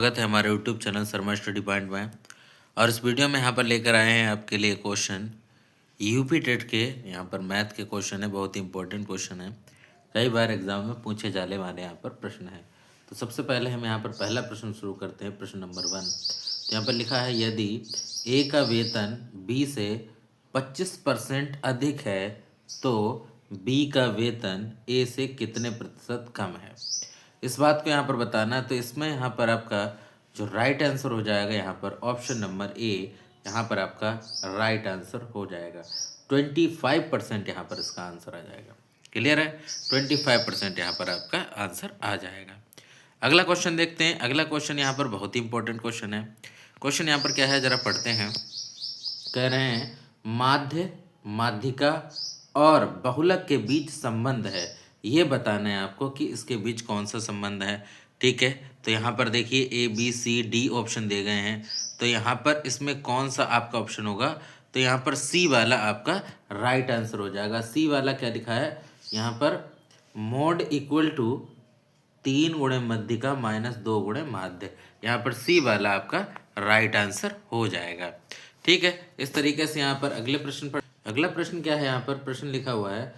स्वागत है हमारे YouTube channel Sharma study point में। और इस वीडियो में यहाँ पर लेकर आए हैं आपके लिए क्वेश्चन यूपी टेट के। यहाँ पर मैथ के क्वेश्चन है, बहुत ही इंपॉर्टेंट क्वेश्चन है, कई बार एग्जाम में पूछे जाने वाले यहाँ पर प्रश्न है। तो सबसे पहले हम यहाँ पर पहला प्रश्न शुरू करते हैं, प्रश्न नंबर 1। तो यहाँ पर लिखा है, यदि ए का वेतन बी से 25% अधिक है तो बी का वेतन ए से कितने प्रतिशत कम है। इस बात को यहाँ पर बताना है। तो इसमें यहाँ पर आपका जो राइट आंसर हो जाएगा यहाँ पर ऑप्शन नंबर ए, यहाँ पर आपका राइट आंसर हो जाएगा। 25% यहाँ पर इसका आंसर आ जाएगा। क्लियर है, 25% यहाँ पर आपका आंसर आ जाएगा। अगला क्वेश्चन देखते हैं। अगला क्वेश्चन यहाँ पर बहुत ही इंपॉर्टेंट क्वेश्चन है। क्वेश्चन यहाँ पर क्या है, जरा पढ़ते हैं। कह रहे हैं माध्य, माध्यिका और बहुलक के बीच संबंध है, ये बताना है आपको कि इसके बीच कौन सा संबंध है। ठीक है, तो यहाँ पर देखिए A B C D option दिए गए हैं। तो यहाँ पर इसमें कौन सा आपका ऑप्शन होगा, तो यहाँ पर सी वाला आपका राइट आंसर हो जाएगा। सी वाला क्या लिखा है यहाँ पर, मोड इक्वल टू 3 गुणे मध्यिका माइनस 2 गुणे माध्य। यहाँ पर सी वाला आपका राइट आंसर हो जाएगा। ठीक है, इस तरीके से यहाँ पर अगले प्रश्न पर, अगला प्रश्न क्या है, यहाँ पर प्रश्न लिखा हुआ है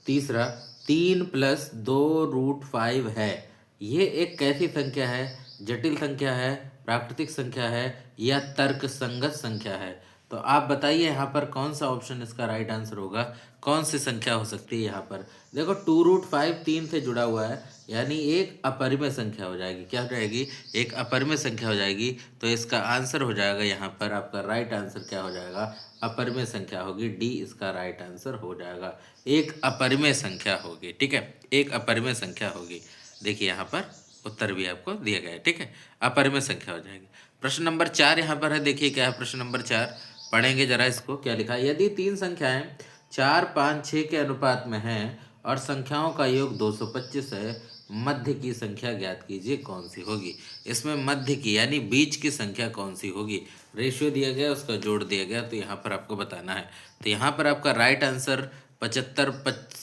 तीसरा, 3 + 2√5 है। ये एक कैसी संख्या है, जटिल संख्या है, प्राकृतिक संख्या है या तर्क संगत संख्या है। तो आप बताइए यहाँ पर कौन सा ऑप्शन इसका राइट आंसर होगा, कौन सी संख्या हो सकती है। यहाँ पर देखो 2√5 3 से जुड़ा हुआ है, यानी एक अपरिमेय संख्या हो जाएगी। क्या हो जाएगी, एक अपरिमेय संख्या हो जाएगी। तो इसका आंसर हो जाएगा यहाँ पर आपका राइट आंसर क्या हो जाएगा, अपरिमेय संख्या होगी। डी इसका राइट आंसर हो जाएगा। एक अपरिमेय संख्या होगी। ठीक है, एक अपरिमेय संख्या होगी। देखिए यहाँ पर उत्तर भी आपको दिया गया है। ठीक है, अपरिमेय संख्या हो जाएगी। प्रश्न नंबर 4 यहाँ पर है, देखिए क्या है प्रश्न नंबर 4, पढ़ेंगे जरा इसको। क्या लिखा है, यदि 3 संख्याएं 4, 5, 6 के अनुपात में हैं और संख्याओं का योग 225 है, मध्य की संख्या ज्ञात कीजिए, कौन सी होगी। इसमें मध्य की यानी बीच की संख्या कौन सी होगी। रेशियो दिया गया, उसका जोड़ दिया गया, तो यहाँ पर आपको बताना है। तो यहाँ पर आपका राइट आंसर 75,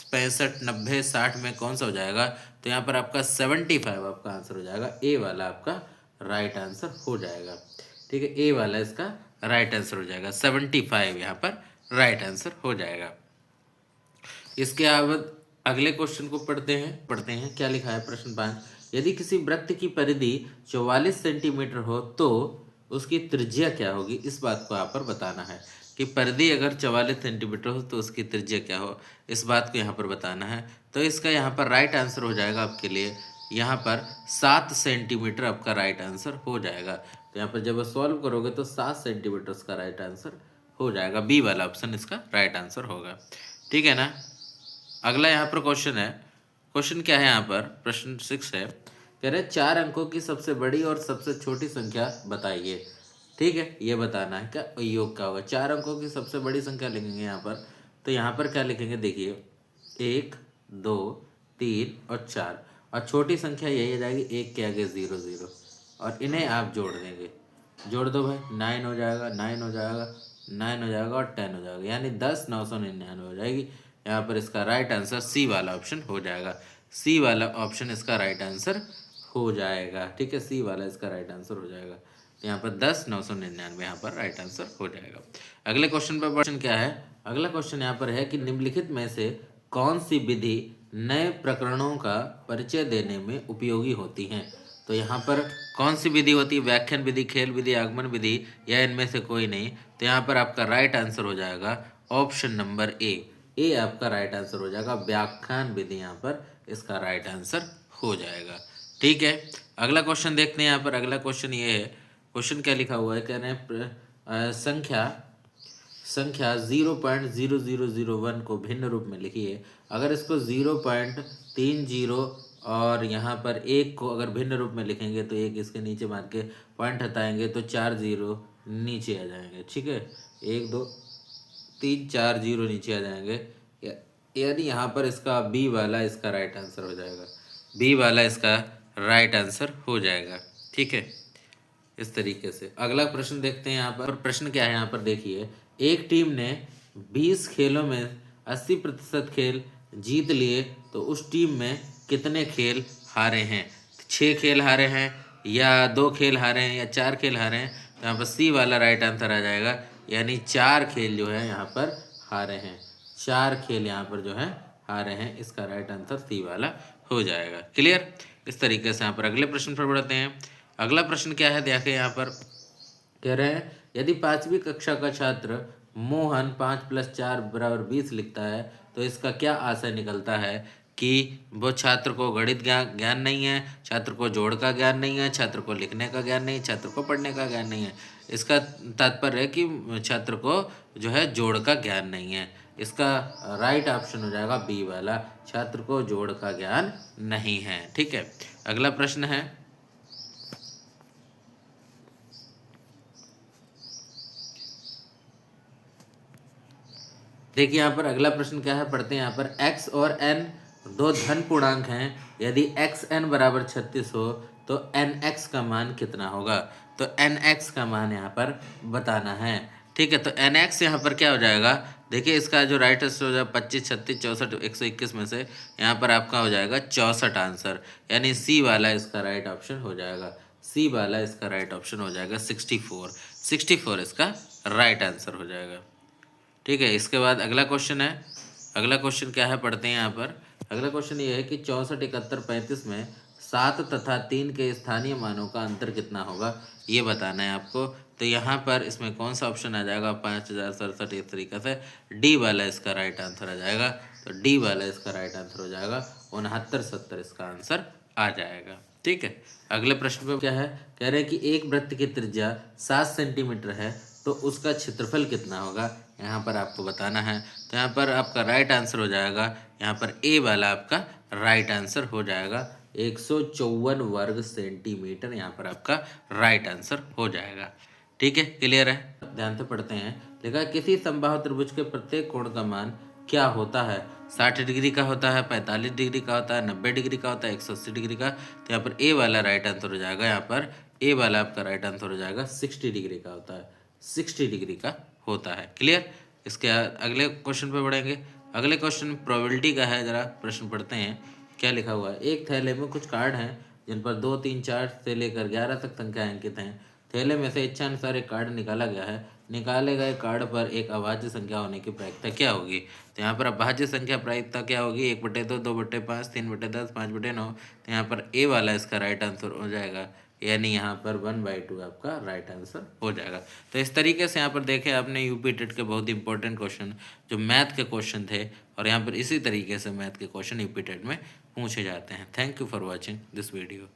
65, 90, 60 में कौन सा हो जाएगा, तो यहाँ पर आपका 75 आपका आंसर हो जाएगा। ए वाला आपका राइट आंसर हो जाएगा। ठीक है, ए वाला इसका राइट आंसर हो जाएगा। 75 यहाँ पर राइट आंसर हो जाएगा। इसके बाद अगले क्वेश्चन को पढ़ते हैं क्या लिखा है प्रश्न 5, यदि किसी वृत्त की परिधि 44 सेंटीमीटर हो तो उसकी त्रिज्या क्या होगी। इस बात को यहाँ पर बताना है कि परिधि अगर 44 सेंटीमीटर हो तो उसकी त्रिज्या क्या हो, इस बात को यहाँ पर बताना है। तो इसका यहाँ पर राइट आंसर हो जाएगा आपके लिए यहाँ पर 7 सेंटीमीटर आपका राइट आंसर हो जाएगा। तो यहाँ पर जब सॉल्व करोगे तो 7 सेंटीमीटर इसका राइट आंसर हो जाएगा। बी वाला ऑप्शन इसका राइट आंसर होगा। ठीक है ना। अगला यहाँ पर क्वेश्चन है, क्वेश्चन क्या है यहाँ पर, प्रश्न 6 है, कह रहे 4 अंकों की सबसे बड़ी और सबसे छोटी संख्या बताइए। ठीक है, ये बताना है क्या योग क्या होगा। 4 अंकों की सबसे बड़ी संख्या लिखेंगे यहाँ पर। तो यहाँ पर क्या लिखेंगे, देखिए 1, 2, 3 और 4, और छोटी संख्या यही आ जाएगी 1 के आगे 0 0, और इन्हें आप जोड़ देंगे। जोड़ दो भाई, 9 हो जाएगा, 9 हो जाएगा, 9 हो जाएगा और 10 हो जाएगा, यानी 10,999 हो जाएगी। यहाँ पर इसका राइट आंसर सी वाला ऑप्शन हो जाएगा। सी वाला ऑप्शन इसका राइट आंसर हो जाएगा। ठीक है, सी वाला इसका राइट आंसर हो जाएगा। तो यहाँ पर 10,999 यहाँ पर राइट आंसर हो जाएगा। अगले क्वेश्चन पर क्वेश्चन क्या है, अगला क्वेश्चन यहाँ पर है कि निम्नलिखित में से कौन सी विधि नए प्रकरणों का परिचय देने में उपयोगी होती हैं। तो यहाँ पर कौन सी विधि होती है, व्याख्यान विधि, खेल विधि, आगमन विधि, या इनमें से कोई नहीं। तो यहाँ पर आपका राइट आंसर हो जाएगा ऑप्शन नंबर ए आपका राइट आंसर हो जाएगा। व्याख्यान विधि यहाँ पर इसका राइट आंसर हो जाएगा। ठीक है, अगला क्वेश्चन देखते हैं। यहाँ पर अगला क्वेश्चन ये है, क्वेश्चन क्या लिखा हुआ है, कह रहे हैं संख्या 0.0001 को भिन्न रूप में लिखिए। अगर इसको 0.30 और यहाँ पर 1 को अगर भिन्न रूप में लिखेंगे तो 1 इसके नीचे मार के पॉइंट हटाएंगे तो 4 0 नीचे आ जाएंगे। ठीक है, 1 2 3 4 0 नीचे आ जाएंगे, यानी यहाँ पर इसका बी वाला इसका राइट आंसर हो जाएगा। बी वाला इसका राइट आंसर हो जाएगा। ठीक है, इस तरीके से अगला प्रश्न देखते हैं। यहाँ पर प्रश्न क्या है, यहाँ पर देखिए, एक टीम ने 20 खेलों में 80% खेल जीत लिए तो उस टीम में कितने खेल हारे हैं। 6 खेल हारे हैं या 2 खेल हारे हैं या 4 खेल हारे हैं, तो यहाँ पर सी वाला राइट आंसर आ जाएगा, यानी 4 खेल जो है यहाँ पर हारे हैं, 4 खेल यहाँ पर जो है हारे हैं, इसका राइट आंसर सी वाला हो जाएगा। क्लियर? इस तरीके से यहाँ पर अगले प्रश्न पर बढ़ते हैं। अगला प्रश्न क्या है, देखिए यहाँ पर कह रहे हैं यदि 5वीं कक्षा का छात्र मोहन 5 + 4 = 20 लिखता है तो इसका क्या आशय निकलता है कि वो छात्र को गणित ज्ञान नहीं है, छात्र को जोड़ का ज्ञान नहीं है, छात्र को लिखने का ज्ञान नहीं, छात्र को पढ़ने का ज्ञान नहीं है। इसका तात्पर्य है कि छात्र को जो है जोड़ का ज्ञान नहीं है। इसका राइट ऑप्शन हो जाएगा बी वाला, छात्र को जोड़ का ज्ञान नहीं है। ठीक है, अगला प्रश्न है, देखिए यहाँ पर अगला प्रश्न क्या है, पढ़ते हैं। यहाँ पर x और n 2 धन पूर्णांक हैं, यदि xn = 36 हो तो nx का मान कितना होगा? तो nx का मान यहाँ पर बताना है। ठीक है, तो nx यहाँ पर क्या हो जाएगा, देखिए इसका जो राइट आंसर हो जाएगा 25, 36, 64, 121 में से यहाँ पर आपका हो जाएगा 64 आंसर, यानी सी वाला इसका राइट ऑप्शन हो जाएगा, सी वाला इसका राइट ऑप्शन हो जाएगा 64 इसका राइट आंसर हो जाएगा। ठीक है, इसके बाद अगला क्वेश्चन है। अगला क्वेश्चन क्या है, पढ़ते हैं यहाँ पर। अगला क्वेश्चन ये है कि 64, 71, 35 में 7 तथा 3 के स्थानीय मानों का अंतर कितना होगा, ये बताना है आपको। तो यहाँ पर इसमें कौन सा ऑप्शन आ जाएगा, 5067, इस तरीके से डी वाला इसका राइट आंसर आ जाएगा। तो डी वाला इसका राइट आंसर हो जाएगा, 69, 70 इसका आंसर आ जाएगा। ठीक है, अगले प्रश्न पे क्या है, कह रहे हैं कि एक वृत्त की त्रिज्या 7 सेंटीमीटर है तो उसका क्षेत्रफल कितना होगा, यहाँ पर आपको बताना है। तो यहाँ पर आपका राइट आंसर हो जाएगा, यहाँ पर ए वाला आपका राइट आंसर हो जाएगा, 154 वर्ग सेंटीमीटर यहाँ पर आपका राइट आंसर हो जाएगा। ठीक है, क्लियर है? ध्यान से पढ़ते हैं। लिखा है किसी समबाहु त्रिभुज के प्रत्येक कोण का मान क्या होता है, 60 डिग्री का होता है, 45 डिग्री का होता है, 90 डिग्री का होता है, 180 डिग्री का। तो यहाँ पर ए वाला राइट आंसर हो जाएगा, यहाँ पर ए वाला आपका राइट आंसर हो जाएगा 60 डिग्री का होता है, 60 डिग्री का होता है। क्लियर? इसके अगले क्वेश्चन पे बढ़ेंगे। अगले क्वेश्चन प्रोबेबिलिटी का है, जरा प्रश्न पढ़ते हैं। क्या लिखा हुआ है, एक थैले में कुछ कार्ड हैं जिन पर 2, 3, 4 से लेकर 11 तक संख्याएं अंकित हैं। थैले में से इच्छानुसार एक कार्ड निकाला गया है, निकाले गए कार्ड पर एक अभाज्य संख्या होने की प्रायिकता क्या होगी? तो यहाँ पर अभाज्य संख्या प्रायिकता क्या होगी, 1/2, 2/5, 3/10, 5/9। तो यहाँ पर ए वाला इसका राइट आंसर हो जाएगा, यानी यहाँ पर 1/2 आपका राइट आंसर हो जाएगा। तो इस तरीके से यहाँ पर देखें आपने यूपी टेट के बहुत इंपॉर्टेंट क्वेश्चन जो मैथ के क्वेश्चन थे, और यहाँ पर इसी तरीके से मैथ के क्वेश्चन यूपी टेट में पूछे जाते हैं। Thank you for watching this video.